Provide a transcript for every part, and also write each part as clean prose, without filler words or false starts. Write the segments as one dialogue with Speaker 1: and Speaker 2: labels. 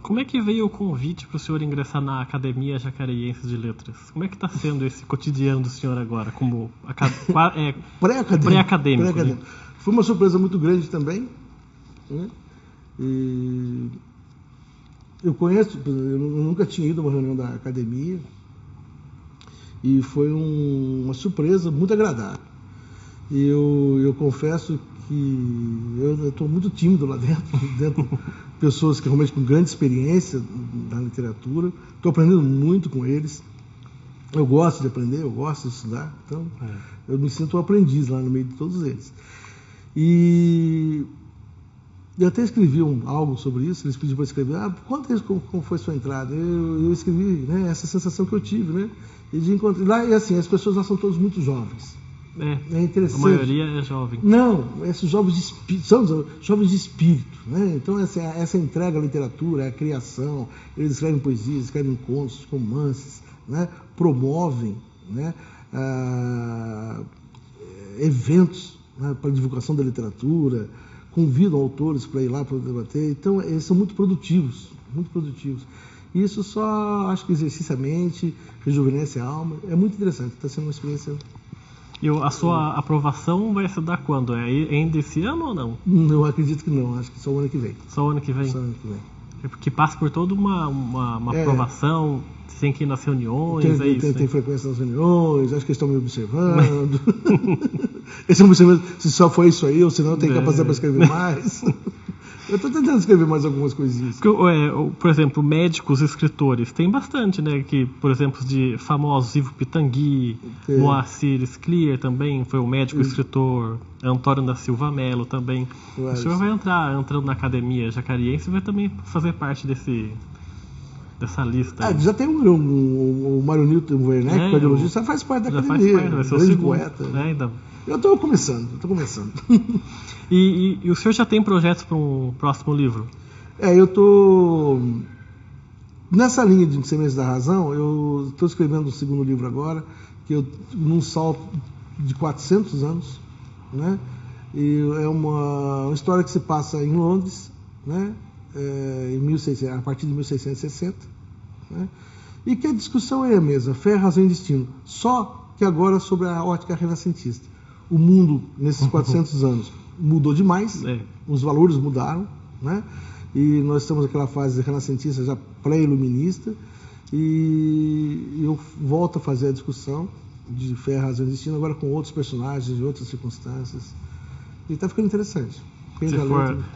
Speaker 1: Como é que veio o convite para o senhor ingressar na Academia Jacariense de Letras? Como é que está sendo esse cotidiano do senhor agora, como pré-acadêmico? Né?
Speaker 2: Foi uma surpresa muito grande também, né? E eu nunca tinha ido a uma reunião da academia e foi uma surpresa muito agradável. E eu confesso que eu estou muito tímido lá dentro pessoas que realmente com grande experiência na literatura, estou aprendendo muito com eles. Eu gosto de aprender, eu gosto de estudar, então eu me sinto um aprendiz lá no meio de todos eles. E eu até escrevi algo sobre isso, eles pediram para escrever, conta isso, como foi sua entrada. Eu escrevi, né, essa sensação que eu tive, né, e de encontrar lá, e assim, as pessoas lá são todos muito jovens. É interessante.
Speaker 1: A maioria é jovem.
Speaker 2: Não, esses jovens de espírito, são jovens de espírito, né? Então essa entrega à literatura, à criação, eles escrevem poesias, escrevem contos, romances, né? Promovem, né? Eventos, né? Para divulgação da literatura, convidam autores para ir lá para debater. Então eles são muito produtivos, muito produtivos. Isso só, acho que exercita a mente, rejuvenesce a alma. É muito interessante, está sendo uma experiência.
Speaker 1: E a sua aprovação vai se dar quando? É ainda esse ano ou não?
Speaker 2: Eu acredito que não, acho que só o ano que vem.
Speaker 1: Só o ano que vem?
Speaker 2: Só o ano que vem.
Speaker 1: Porque passa por toda uma aprovação, tem que ir nas reuniões,
Speaker 2: tem frequência nas reuniões, acho que eles estão me observando. Eles estão me observando se só foi isso aí, ou se não tem capacidade para escrever mais. Eu estou tentando escrever mais algumas coisinhas.
Speaker 1: Por exemplo, médicos, escritores, tem bastante, né? Que, por exemplo, de famosos, Ivo Pitangui, Moacir Scliar também, foi um médico escritor, Antônio da Silva Melo também. O senhor vai entrando na Academia Jacariense e vai também fazer parte dessa lista.
Speaker 2: Já tem o Mário Newton Werneck, cardiologista, faz parte da Academia,
Speaker 1: vai ser o segundo
Speaker 2: poeta.
Speaker 1: Ainda.
Speaker 2: Eu estou começando.
Speaker 1: E o senhor já tem projetos para um próximo livro?
Speaker 2: Eu estou... Nessa linha de Sementes da Razão, eu estou escrevendo um segundo livro agora, num salto de 400 anos, né? E é uma história que se passa em Londres, né? A partir de 1660, né? E que a discussão é a mesma, fé, razão e destino, só que agora sobre a ótica renascentista. O mundo, nesses 400 anos, mudou demais, os valores mudaram, né? E nós estamos naquela fase renascentista já pré-iluminista, e eu volto a fazer a discussão de fé, razão e destino, agora com outros personagens, de outras circunstâncias, e está ficando interessante.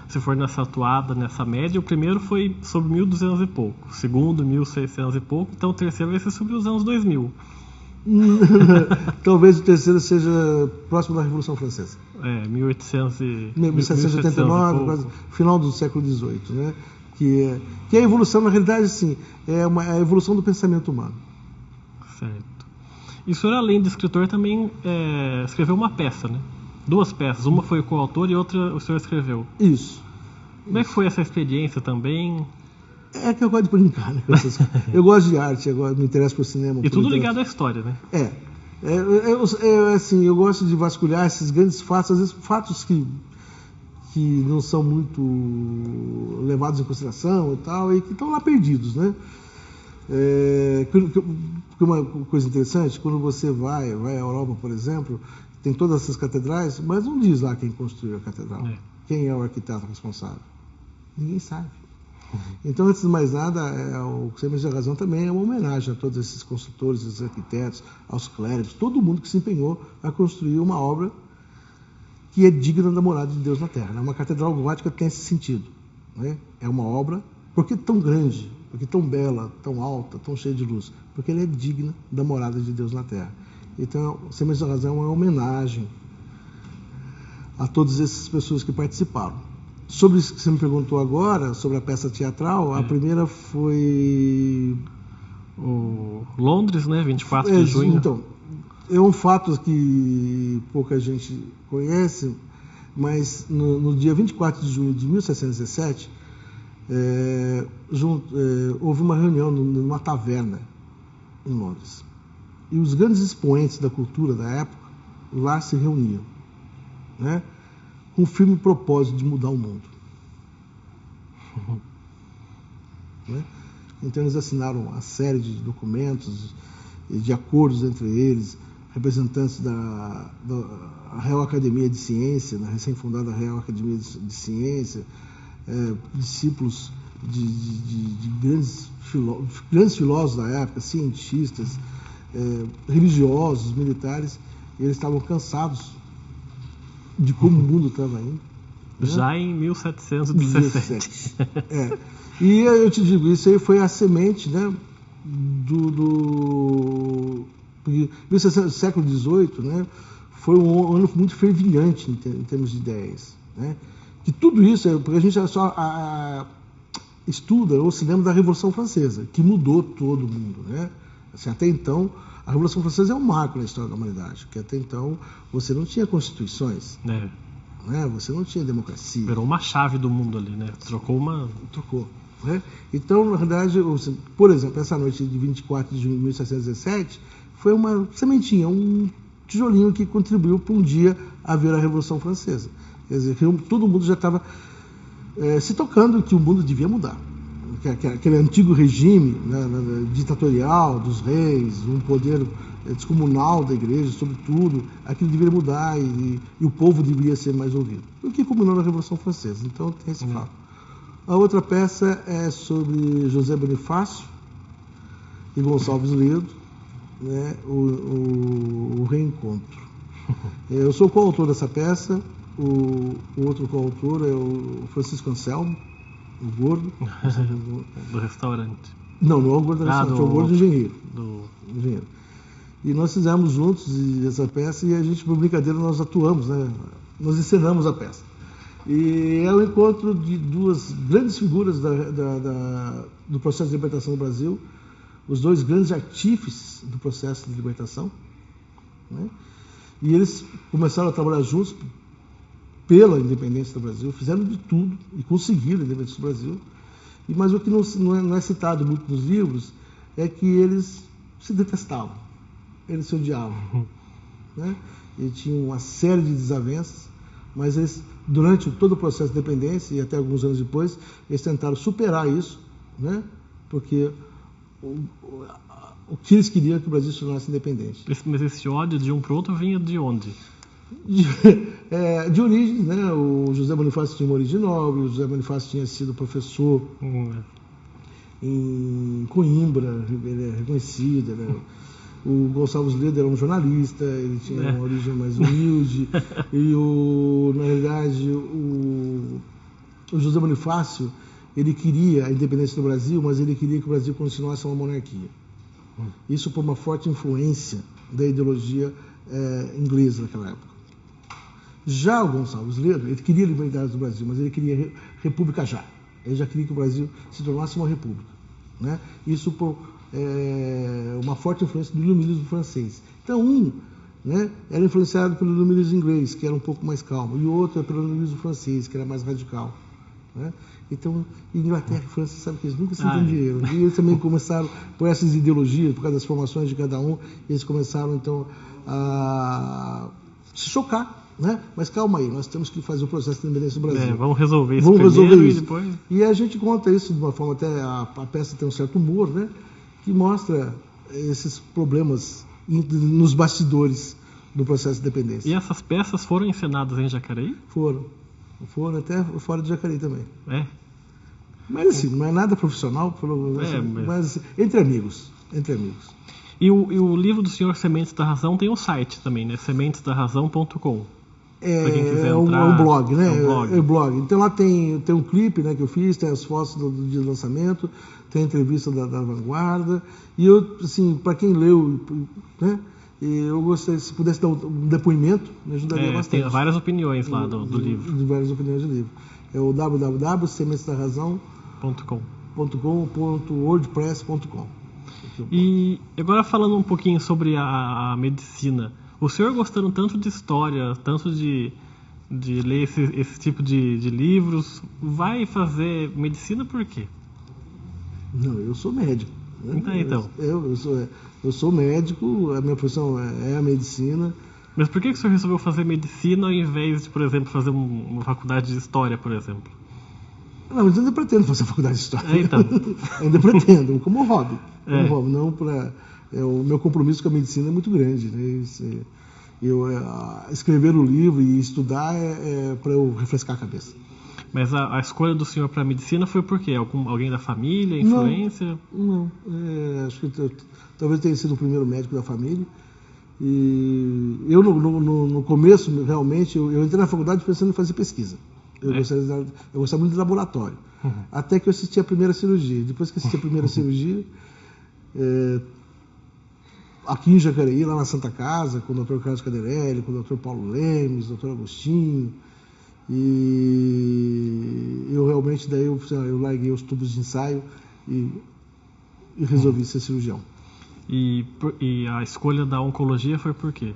Speaker 1: Se for nessa atuada, nessa média, o primeiro foi sobre 1200 e pouco, o segundo 1600 e pouco, então o terceiro vai ser sobre os anos 2000.
Speaker 2: Talvez o terceiro seja próximo da Revolução Francesa.
Speaker 1: 1789,
Speaker 2: final do século XVIII, né? Que é a evolução, na realidade, assim, é a evolução do pensamento humano.
Speaker 1: Certo. E o senhor, além de escritor, também escreveu uma peça, né? 2 peças, uma foi o coautor e outra o senhor escreveu.
Speaker 2: Isso.
Speaker 1: Como é que foi essa experiência também?
Speaker 2: É que eu gosto de brincar, né? Eu gosto de arte, me interesso por cinema.
Speaker 1: E tudo ligado à história, né?
Speaker 2: Assim, eu gosto de vasculhar esses grandes fatos, às vezes fatos que não são muito levados em consideração e tal, e que estão lá perdidos, né? Uma coisa interessante, quando você vai à Europa, por exemplo, tem todas essas catedrais, mas não diz lá quem construiu a catedral. Quem é o arquiteto responsável? Ninguém sabe. Então, antes de mais nada, o Sementes da Razão também é uma homenagem a todos esses construtores, esses arquitetos, aos clérigos, todo mundo que se empenhou a construir uma obra que é digna da morada de Deus na Terra. Uma catedral gótica tem esse sentido, né? É uma obra, porque tão grande, porque tão bela, tão alta, tão cheia de luz? Porque ela é digna da morada de Deus na Terra. Então, o Sementes da Razão é uma homenagem a todas essas pessoas que participaram. Sobre isso que você me perguntou agora, sobre a peça teatral, a primeira foi...
Speaker 1: Londres, né? 24 de junho.
Speaker 2: Então, é um fato que pouca gente conhece, mas no dia 24 de junho de 1717, houve uma reunião numa taverna em Londres. E os grandes expoentes da cultura da época lá se reuniam, né? Com o firme propósito de mudar o mundo. né? Então eles assinaram uma série de documentos, de acordos entre eles, representantes da Real Academia de Ciência, da recém-fundada Real Academia de Ciência, discípulos de grandes filósofos da época, cientistas, religiosos, militares, e eles estavam cansados de como o mundo estava indo.
Speaker 1: Já em 1717.
Speaker 2: E eu te digo, isso aí foi a semente, né, porque o século XVIII, né, foi um ano muito fervilhante em termos de ideias, né? Que tudo isso, porque a gente só estuda ou se lembra da Revolução Francesa, que mudou todo mundo, né? Assim, até então, a Revolução Francesa é um marco na história da humanidade, porque até então você não tinha constituições, né? Você não tinha democracia.
Speaker 1: Virou uma chave do mundo ali, né? Trocou.
Speaker 2: Né? Então, na verdade, por exemplo, essa noite de 24 de junho de 1717 foi uma sementinha, um tijolinho que contribuiu para um dia haver a Revolução Francesa. Quer dizer, que todo mundo já estava se tocando que o mundo devia mudar. Aquele antigo regime, né, ditatorial dos reis, um poder descomunal da igreja sobre tudo, aquilo deveria mudar e o povo deveria ser mais ouvido. O que culminou na Revolução Francesa. Então tem esse fato. A outra peça é sobre José Bonifácio e Gonçalves Ledo, né, o reencontro. Eu sou coautor dessa peça, o outro coautor é o Francisco Anselmo, o gordo.
Speaker 1: Do restaurante.
Speaker 2: Não é o gordo do restaurante, é o gordo do engenheiro. Engenheiro. E nós fizemos juntos essa peça e a gente, por brincadeira, nós atuamos, né? Nós encenamos a peça. E é o encontro de duas grandes figuras do processo de libertação do Brasil, os dois grandes artífices do processo de libertação, né? E eles começaram a trabalhar juntos pela independência do Brasil, fizeram de tudo e conseguiram a independência do Brasil. Mas o que não é citado muito nos livros é que eles se detestavam, eles se odiavam, né? E tinham uma série de desavenças, mas eles, durante todo o processo de independência e até alguns anos depois, eles tentaram superar isso, né? Porque o que eles queriam é que o Brasil se tornasse independente.
Speaker 1: Mas esse ódio de um para o outro vinha de onde?
Speaker 2: De origem, né? O José Bonifácio tinha uma origem nobre, o José Bonifácio tinha sido professor em Coimbra, ele é reconhecido, né? O Gonçalves Ledo era um jornalista, ele tinha uma origem mais humilde, e na realidade o José Bonifácio, ele queria a independência do Brasil, mas ele queria que o Brasil continuasse uma monarquia. Isso por uma forte influência da ideologia inglesa naquela época. Já o Gonçalves Ledo, ele queria a liberdade do Brasil, mas ele queria república já. Ele já queria que o Brasil se tornasse uma república, né? Isso por uma forte influência do iluminismo francês. Então, né, era influenciado pelo iluminismo inglês, que era um pouco mais calmo, e o outro é pelo iluminismo francês, que era mais radical, né? Então, Inglaterra e França, sabe que eles nunca se entenderam. E eles também começaram, por essas ideologias, por causa das formações de cada um, eles começaram, então, a se chocar, né? Mas calma aí, nós temos que fazer o processo de independência do Brasil.
Speaker 1: Vamos resolver isso primeiro e depois...
Speaker 2: E a gente conta isso de uma forma, até a peça tem um certo humor, né? Que mostra esses problemas nos bastidores do processo de independência.
Speaker 1: E essas peças foram encenadas em Jacareí?
Speaker 2: Foram até fora de Jacareí também. Mas assim, não é nada profissional, mas entre amigos.
Speaker 1: E o livro do senhor Sementes da Razão tem um site também, né? sementesdarrazão.com.
Speaker 2: É um blog, né? É um blog. Então lá tem um clipe, né, que eu fiz, tem as fotos do dia do lançamento, tem a entrevista da Vanguarda. E eu, assim, para quem leu, né, eu gostaria, se pudesse dar um depoimento, me ajudaria bastante.
Speaker 1: Tem várias opiniões lá do livro.
Speaker 2: De várias opiniões do livro. É o www.sementesdarrazão.com.wordpress.com.
Speaker 1: E agora falando um pouquinho sobre a medicina, o senhor gostando tanto de história, tanto de ler esse tipo de livros, vai fazer medicina por quê?
Speaker 2: Não, eu sou médico. Né?
Speaker 1: Então.
Speaker 2: Eu sou médico, a minha profissão é a medicina.
Speaker 1: Mas por que o senhor resolveu fazer medicina ao invés de, por exemplo, fazer uma faculdade de história, por exemplo?
Speaker 2: Não, mas eu ainda pretendo fazer a faculdade de História.
Speaker 1: Então.
Speaker 2: Ainda pretendo, como hobby.
Speaker 1: É.
Speaker 2: Não para... o meu compromisso com a medicina é muito grande, né? Escrever o livro e estudar é para eu refrescar a cabeça.
Speaker 1: Mas a escolha do senhor para a medicina foi por quê? Alguém da família, influência?
Speaker 2: Não. Acho que talvez tenha sido o primeiro médico da família. E eu, no começo, realmente, eu entrei na faculdade pensando em fazer pesquisa. Eu gostava muito de laboratório. Até que eu assisti a primeira cirurgia. Depois que assisti a primeira cirurgia, aqui em Jacareí, lá na Santa Casa, com o Dr. Carlos Caderelli, com o Dr. Paulo Lemes, Dr. Agostinho. E eu realmente, daí eu larguei os tubos de ensaio e resolvi ser cirurgião.
Speaker 1: E a escolha da oncologia foi por quê?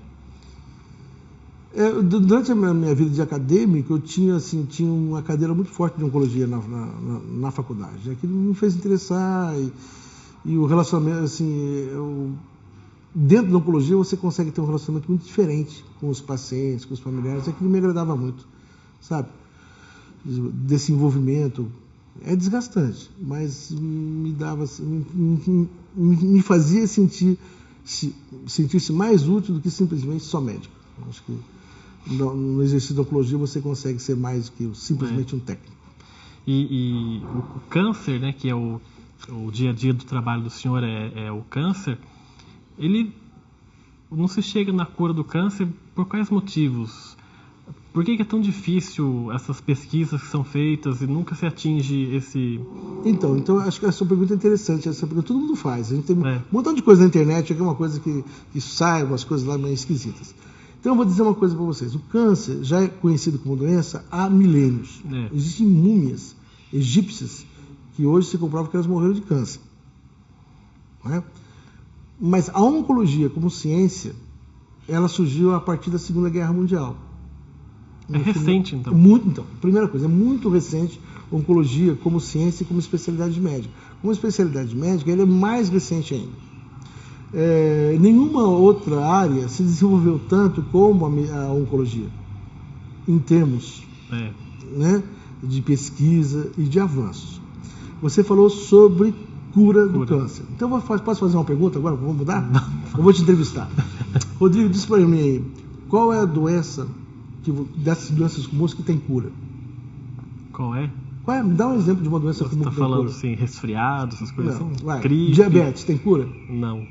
Speaker 2: Durante a minha vida de acadêmico, eu tinha uma cadeira muito forte de oncologia na faculdade. Aquilo me fez interessar e o relacionamento, dentro da oncologia você consegue ter um relacionamento muito diferente com os pacientes, com os familiares. Aquilo me agradava muito, sabe? Desse envolvimento. É desgastante, mas me fazia sentir-se mais útil do que simplesmente só médico. Acho que no exercício da oncologia você consegue ser mais do que simplesmente um técnico.
Speaker 1: E o câncer, né, que é o dia a dia do trabalho do senhor é o câncer, ele não se chega na cura do câncer por quais motivos? Por que é tão difícil essas pesquisas que são feitas e nunca se atinge esse...
Speaker 2: Então acho que essa pergunta é interessante. Essa pergunta todo mundo faz. A gente tem um montão de coisa na internet, aqui é uma coisa que sai, umas coisas lá meio esquisitas. Então eu vou dizer uma coisa para vocês. O câncer já é conhecido como doença há milênios. Existem múmias egípcias que hoje se comprova que elas morreram de câncer. Não é? Mas a oncologia como ciência, ela surgiu a partir da Segunda Guerra Mundial.
Speaker 1: É recente, então?
Speaker 2: Primeira coisa, é muito recente a oncologia como ciência e como especialidade médica. Como especialidade médica, ele é mais recente ainda. Nenhuma outra área se desenvolveu tanto como a oncologia, em termos de pesquisa e de avanços. Você falou sobre cura do câncer. Então, posso fazer uma pergunta agora? Vamos mudar?
Speaker 1: Não.
Speaker 2: Eu vou te entrevistar. Rodrigo, diz para mim aí, qual é a doença dessas doenças comuns que tem cura?
Speaker 1: Qual é?
Speaker 2: Me dá um exemplo de uma doença comum que tem cura.
Speaker 1: Você está falando assim, resfriado, essas coisas assim?
Speaker 2: Gripe. Diabetes tem cura?
Speaker 1: Não.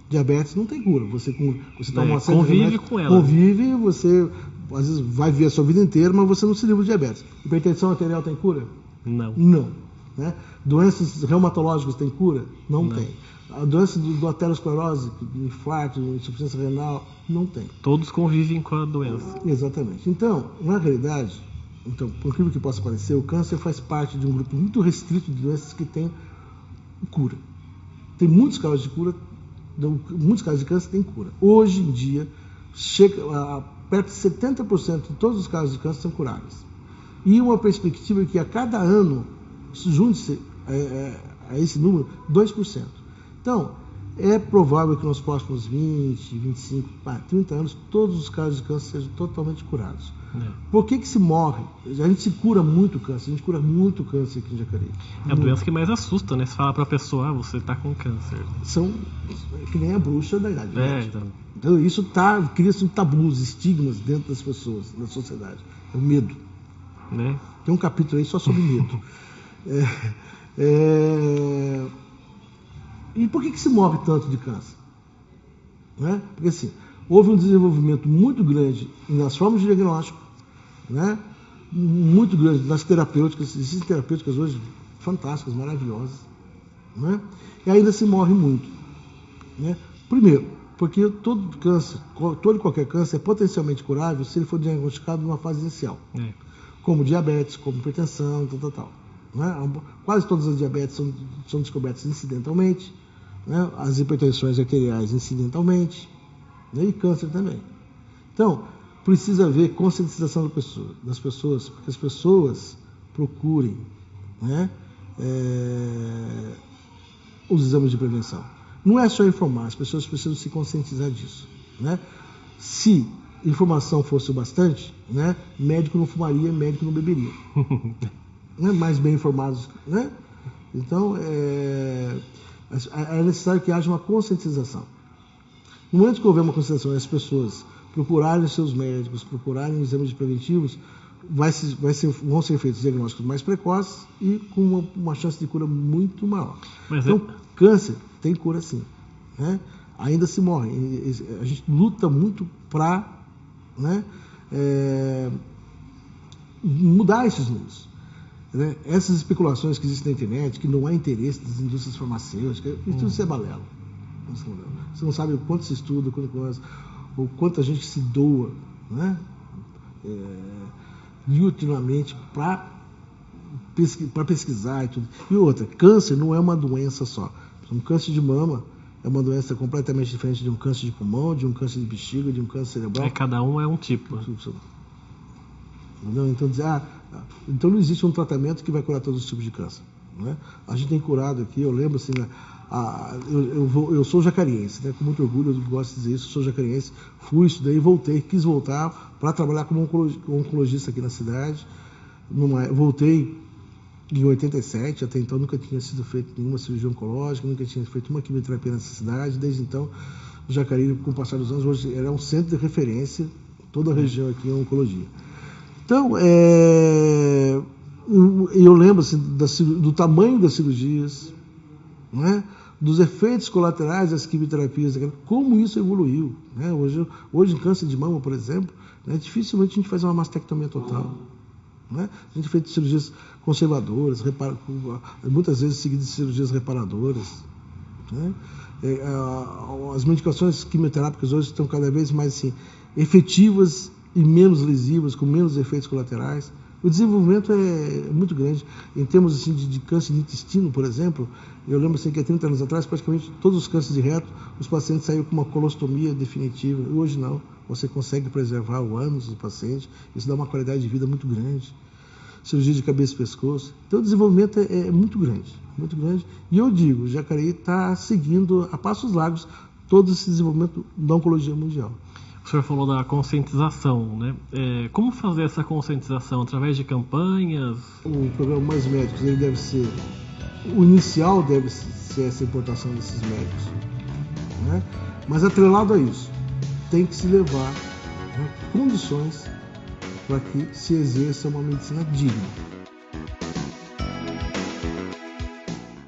Speaker 2: Diabetes não tem cura. Você toma uma série
Speaker 1: convive
Speaker 2: de remédios,
Speaker 1: com ela.
Speaker 2: Convive, você às vezes vai viver a sua vida inteira, mas você não se livra de diabetes. Hipertensão arterial tem cura?
Speaker 1: Não.
Speaker 2: Não. Né? Doenças reumatológicas tem cura? Não tem. A doença do aterosclerose, infarto, insuficiência renal, não tem.
Speaker 1: Todos convivem com a doença.
Speaker 2: Exatamente. Então, na realidade, por incrível que possa parecer, o câncer faz parte de um grupo muito restrito de doenças que tem cura. Tem muitos casos de cura, muitos casos de câncer têm cura. Hoje em dia, chega a perto de 70% de todos os casos de câncer são curáveis. E uma perspectiva é que a cada ano junte-se a esse número 2%. Então, é provável que nos próximos 20, 25, 30 anos, todos os casos de câncer sejam totalmente curados. Por que se morre? A gente se cura muito câncer, a gente cura muito câncer aqui em Jacareí.
Speaker 1: É a doença que mais assusta, né? Se fala para a pessoa, você está com câncer.
Speaker 2: São que nem a bruxa da Idade Média.
Speaker 1: Então.
Speaker 2: Então isso cria-se tabus, estigmas dentro das pessoas, da sociedade. É o medo.
Speaker 1: Né?
Speaker 2: Tem um capítulo aí só sobre medo. E por que se morre tanto de câncer? Né? Porque assim, houve um desenvolvimento muito grande nas formas de diagnóstico, né? Muito grande nas terapêuticas. Existem terapêuticas hoje fantásticas, maravilhosas, né? E ainda se morre muito, né? Primeiro, porque todo e qualquer câncer é potencialmente curável se ele for diagnosticado numa fase inicial, como diabetes, como hipertensão, tal. Né? Quase todas as diabetes são descobertas incidentalmente, né? As hipertensões arteriais incidentalmente, né? E câncer também. Então, precisa haver conscientização das pessoas, para que as pessoas procurem, né? Os exames de prevenção. Não é só informar, as pessoas precisam se conscientizar disso, né? Se informação fosse o bastante, né? Médico não fumaria, médico não beberia. né, mais bem informados, né? Então, é necessário que haja uma conscientização. No momento que houver uma conscientização e as pessoas procurarem os seus médicos, procurarem exames preventivos, vão ser feitos diagnósticos mais precoces e com uma chance de cura muito maior. Então, câncer tem cura sim, né? Ainda se morre. A gente luta muito para, né, mudar esses números. Né? Essas especulações que existem na internet, que não há interesse das indústrias farmacêuticas, isso é balela. Você não sabe o quanto se estuda, o quanto a gente se doa, né? Diuturnamente para pesquisar e tudo. E outra, câncer não é uma doença só. Um câncer de mama é uma doença completamente diferente de um câncer de pulmão, de um câncer de bexiga, de um câncer cerebral.
Speaker 1: Cada um é um tipo.
Speaker 2: Não, então não existe um tratamento que vai curar todos os tipos de câncer. Né? A gente tem curado aqui, eu lembro assim, eu sou jacariense, né? Com muito orgulho eu gosto de dizer isso, sou jacariense, fui, estudei, voltei, quis voltar para trabalhar como oncologista aqui na cidade. Voltei em 87, até então nunca tinha sido feita nenhuma cirurgia oncológica, nunca tinha feito uma quimioterapia nessa cidade. Desde então, o Jacareí, com o passar dos anos, hoje era um centro de referência, toda a região aqui em oncologia. Então, eu lembro assim, do tamanho das cirurgias, né? Dos efeitos colaterais das quimioterapias, como isso evoluiu. Né? Hoje, em câncer de mama, por exemplo, né, dificilmente a gente faz uma mastectomia total. Né? A gente fez cirurgias conservadoras, muitas vezes seguidas de cirurgias reparadoras. Né? As medicações quimioterápicas hoje estão cada vez mais assim, efetivas e menos lesivas, com menos efeitos colaterais. O desenvolvimento é muito grande. Em termos assim, de câncer de intestino, por exemplo, eu lembro assim, que há 30 anos atrás, praticamente todos os cânceres de reto, os pacientes saíram com uma colostomia definitiva. Hoje não. Você consegue preservar o ânus do paciente. Isso dá uma qualidade de vida muito grande. Cirurgia de cabeça e pescoço. Então o desenvolvimento é muito grande. Muito grande. E eu digo, o Jacareí está seguindo a passos largos todo esse desenvolvimento da oncologia mundial.
Speaker 1: O senhor falou da conscientização, né? Como fazer essa conscientização? Através de campanhas?
Speaker 2: O programa Mais Médicos, ele deve ser... O inicial deve ser essa importação desses médicos. Né? Mas atrelado a isso, tem que se levar, né, condições para que se exerça uma medicina digna.